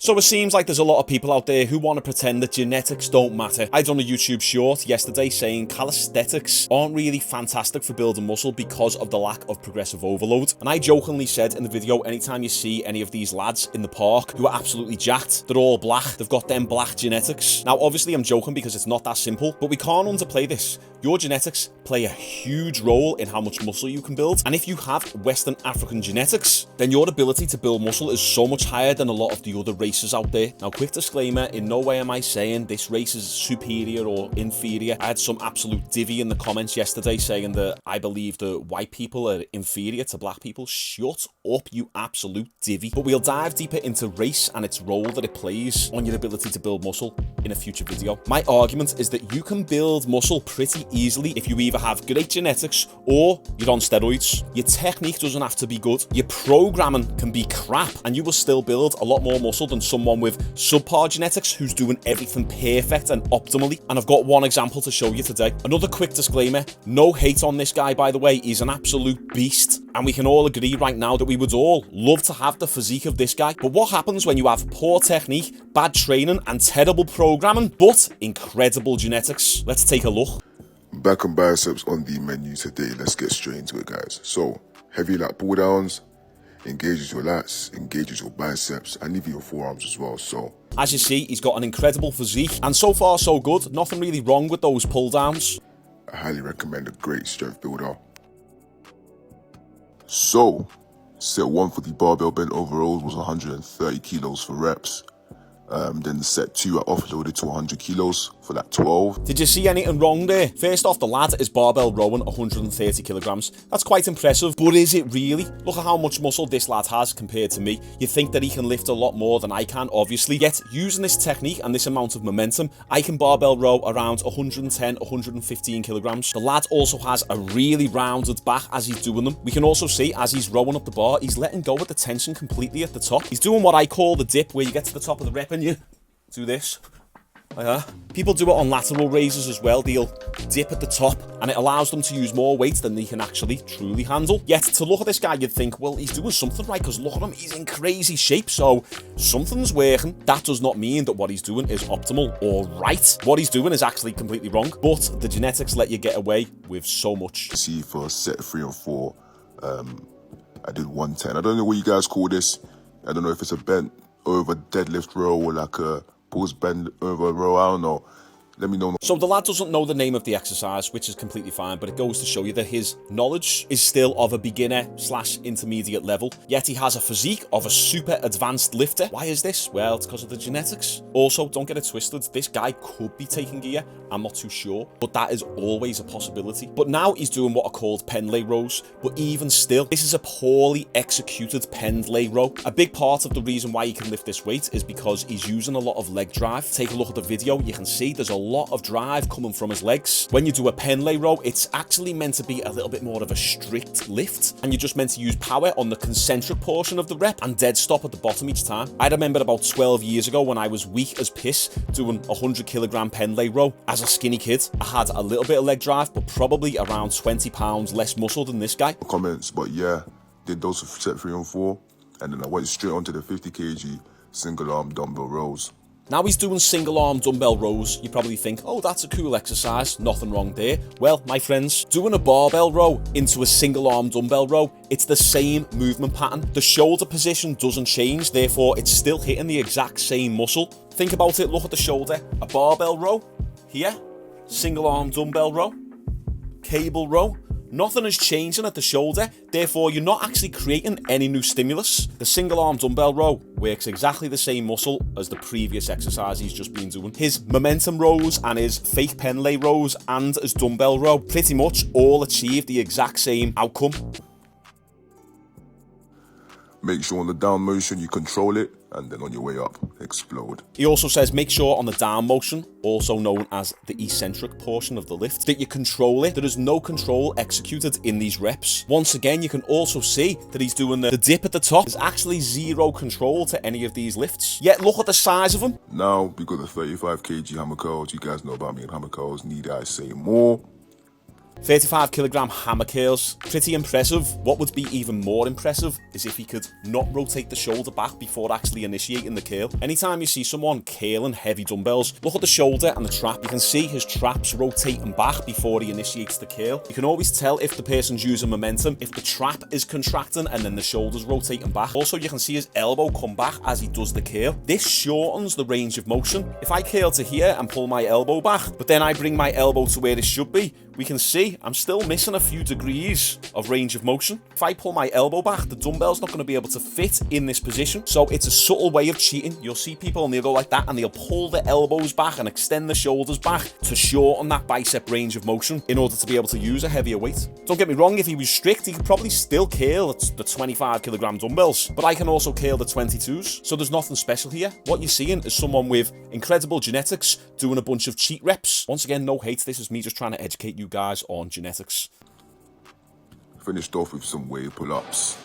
So it seems like there's a lot of people out there who want to pretend that genetics don't matter. I done a YouTube short yesterday saying calisthenics aren't really fantastic for building muscle because of the lack of progressive overload. And I jokingly said in the video, anytime you see any of these lads in the park who are absolutely jacked, they're all black, they've got them black genetics. Now obviously I'm joking because it's not that simple, but we can't underplay this. Your genetics play a huge role in how much muscle you can build, and if you have Western African genetics, then your ability to build muscle is so much higher than a lot of the other races out there. Now quick disclaimer, in no way am I saying this race is superior or inferior. I had some absolute divvy in the comments yesterday saying that I believe that white people are inferior to black people. Shut up, you absolute divvy. But we'll dive deeper into race and its role that it plays on your ability to build muscle in a future video. My argument is that you can build muscle pretty easily if you either have great genetics or you're on steroids. Your technique doesn't have to be good. Your programming can be crap and you will still build a lot more muscle than someone with subpar genetics who's doing everything perfect and optimally. And I've got one example to show you today. Another quick disclaimer, no hate on this guy, by the way. He's an absolute beast. And we can all agree right now that we would all love to have the physique of this guy. But what happens when you have poor technique, bad training and terrible programming, but incredible genetics? Let's take a look. Back and biceps on the menu today. Let's get straight into it, guys. So, heavy lat pull downs, engages your lats, engages your biceps, and even your forearms as well. So, as you see, he's got an incredible physique, and so far so good. Nothing really wrong with those pull downs. I highly recommend a great strength builder. So, set 1 for the barbell bent over rows was 130 kilos for reps. Then set 2 I offloaded to 100 kilos for that 12. Did you see anything wrong there? First off, the lad is barbell rowing 130 kilograms. That's quite impressive, but is it really? Look at how much muscle this lad has compared to me. You think that he can lift a lot more than I can, obviously. Yet, using this technique and this amount of momentum, I can barbell row around 110, 115 kilograms. The lad also has a really rounded back as he's doing them. We can also see as he's rowing up the bar, he's letting go of the tension completely at the top. He's doing what I call the dip, where you get to the top of the rep and you do this. Like that. People do it on lateral raises as well. They'll dip at the top and it allows them to use more weight than they can actually truly handle. Yet to look at this guy, you'd think, well, he's doing something right, because look at him, he's in crazy shape, so something's working. That does not mean that what he's doing is optimal or right. What he's doing is actually completely wrong, but the genetics let you get away with so much. See, for set 3 and 4, I did 110. I don't know what you guys call this. I don't know if it's a bent over deadlift row or like a pulls bend over row, I don't know. Let me know. So the lad doesn't know the name of the exercise, which is completely fine, but it goes to show you that his knowledge is still of a beginner/intermediate level, yet he has a physique of a super advanced lifter. Why is this? Well, it's because of the genetics. Also, don't get it twisted, this guy could be taking gear, I'm not too sure, but that is always a possibility. But now he's doing what are called pendlay rows, but even still, this is a poorly executed pendlay row. A big part of the reason why he can lift this weight is because he's using a lot of leg drive. Take a look at the video, you can see there's a lot of drive coming from his legs. When you do a pendlay row, it's actually meant to be a little bit more of a strict lift, and you're just meant to use power on the concentric portion of the rep and dead stop at the bottom each time. I remember about 12 years ago when I was weak as piss doing a 100 kilogram pendlay row. As a skinny kid, I had a little bit of leg drive, but probably around 20 pounds less muscle than this guy. Comments, but yeah, did those for set 3 and 4, and then I went straight onto the 50 kg single arm dumbbell rows. Now he's doing single arm dumbbell rows. You probably think, oh, that's a cool exercise, nothing wrong there. Well, my friends, doing a barbell row into a single arm dumbbell row, it's the same movement pattern. The shoulder position doesn't change, therefore it's still hitting the exact same muscle. Think about it, look at the shoulder. A barbell row, here, single arm dumbbell row, cable row. Nothing is changing at the shoulder, therefore you're not actually creating any new stimulus. The single arm dumbbell row works exactly the same muscle as the previous exercise he's just been doing. His momentum rows and his fake pendlay rows and his dumbbell row pretty much all achieve the exact same outcome. Make sure on the down motion you control it, and then on your way up, explode. He also says make sure on the down motion, also known as the eccentric portion of the lift, that you control it. There is no control executed in these reps. Once again, you can also see that he's doing the dip at the top. There's actually zero control to any of these lifts. Yet look at the size of them. Now we got the 35 kg hammer curls. You guys know about me and hammer curls. Need I say more? 35 kilogram hammer curls, pretty impressive. What would be even more impressive is if he could not rotate the shoulder back before actually initiating the curl. Anytime you see someone curling heavy dumbbells, look at the shoulder and the trap. You can see his traps rotating back before he initiates the curl. You can always tell if the person's using momentum, if the trap is contracting and then the shoulder's rotating back. Also, you can see his elbow come back as he does the curl. This shortens the range of motion. If I curl to here and pull my elbow back, but then I bring my elbow to where it should be, we can see I'm still missing a few degrees of range of motion. If I pull my elbow back, the dumbbell's not going to be able to fit in this position. So it's a subtle way of cheating. You'll see people and they'll go like that and they'll pull the elbows back and extend the shoulders back to shorten that bicep range of motion in order to be able to use a heavier weight. Don't get me wrong, if he was strict, he could probably still curl the 25 kilogram dumbbells, but I can also curl the 22s. So there's nothing special here. What you're seeing is someone with incredible genetics doing a bunch of cheat reps. Once again, no hate. This is me just trying to educate you guys on genetics. Finished off with some weight pull-ups.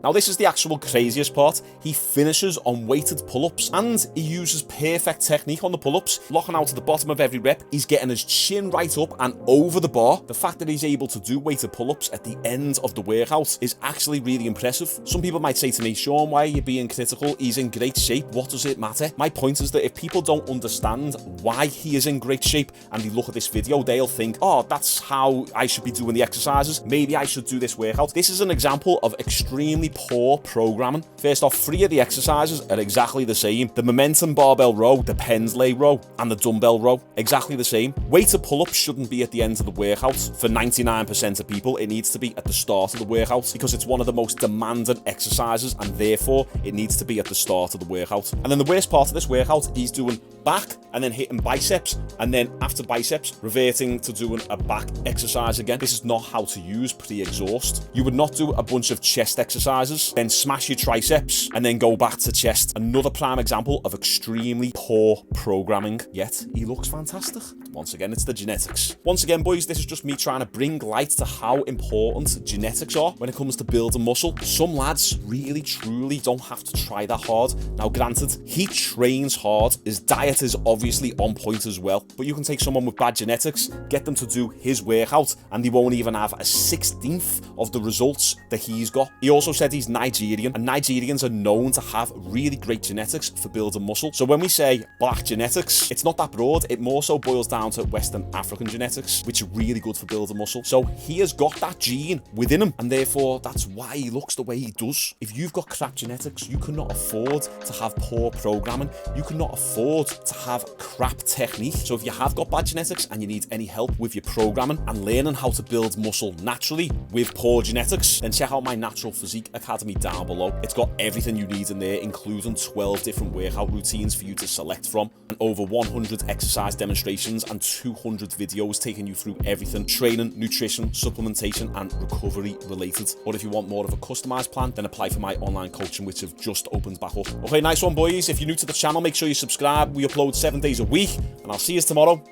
Now this is the actual craziest part. He finishes on weighted pull-ups and he uses perfect technique on the pull-ups, locking out to the bottom of every rep. He's getting his chin right up and over the bar. The fact that he's able to do weighted pull-ups at the end of the workout is actually really impressive. Some people might say to me, Shaun, why are you being critical? He's in great shape. What does it matter? My point is that if people don't understand why he is in great shape and they look at this video, they'll think, oh, that's how I should be doing the exercises. Maybe I should do this workout. This is an example of extremely poor programming. First off, 3 of the exercises are exactly the same. The momentum barbell row, the Pendlay row, and the dumbbell row, exactly the same. Weighted pull-ups shouldn't be at the end of the workout. For 99% of people, it needs to be at the start of the workout because it's one of the most demanding exercises and therefore it needs to be at the start of the workout. And then the worst part of this workout, he's doing back and then hitting biceps and then after biceps, reverting to doing a back exercise again. This is not how to use pre-exhaust. You would not do a bunch of chest exercises, then smash your triceps and then go back to chest. Another prime example of extremely poor programming, yet he looks fantastic. Once again, it's the genetics. Once again, boys, this is just me trying to bring light to how important genetics are when it comes to building muscle. Some lads really, truly don't have to try that hard. Now, granted, he trains hard. His diet is obviously on point as well, but you can take someone with bad genetics, get them to do his workout, and they won't even have a 16th of the results that he's got. He also said he's Nigerian, and Nigerians are known to have really great genetics for building muscle. So when we say black genetics, it's not that broad. It more so boils down to Western African genetics, which are really good for building muscle. So he has got that gene within him, and therefore that's why he looks the way he does. If you've got crap genetics, you cannot afford to have poor programming. You cannot afford to have crap technique. So if you have got bad genetics and you need any help with your programming and learning how to build muscle naturally with poor genetics, then check out my Natural Physique Academy down below. It's got everything you need in there, including 12 different workout routines for you to select from, and over 100 exercise demonstrations and 200 videos taking you through everything: training, nutrition, supplementation, and recovery related. Or if you want more of a customized plan, then apply for my online coaching, which have just opened back up. Okay, nice one, boys. If you're new to the channel, make sure you subscribe. We upload 7 days a week, and I'll see you tomorrow.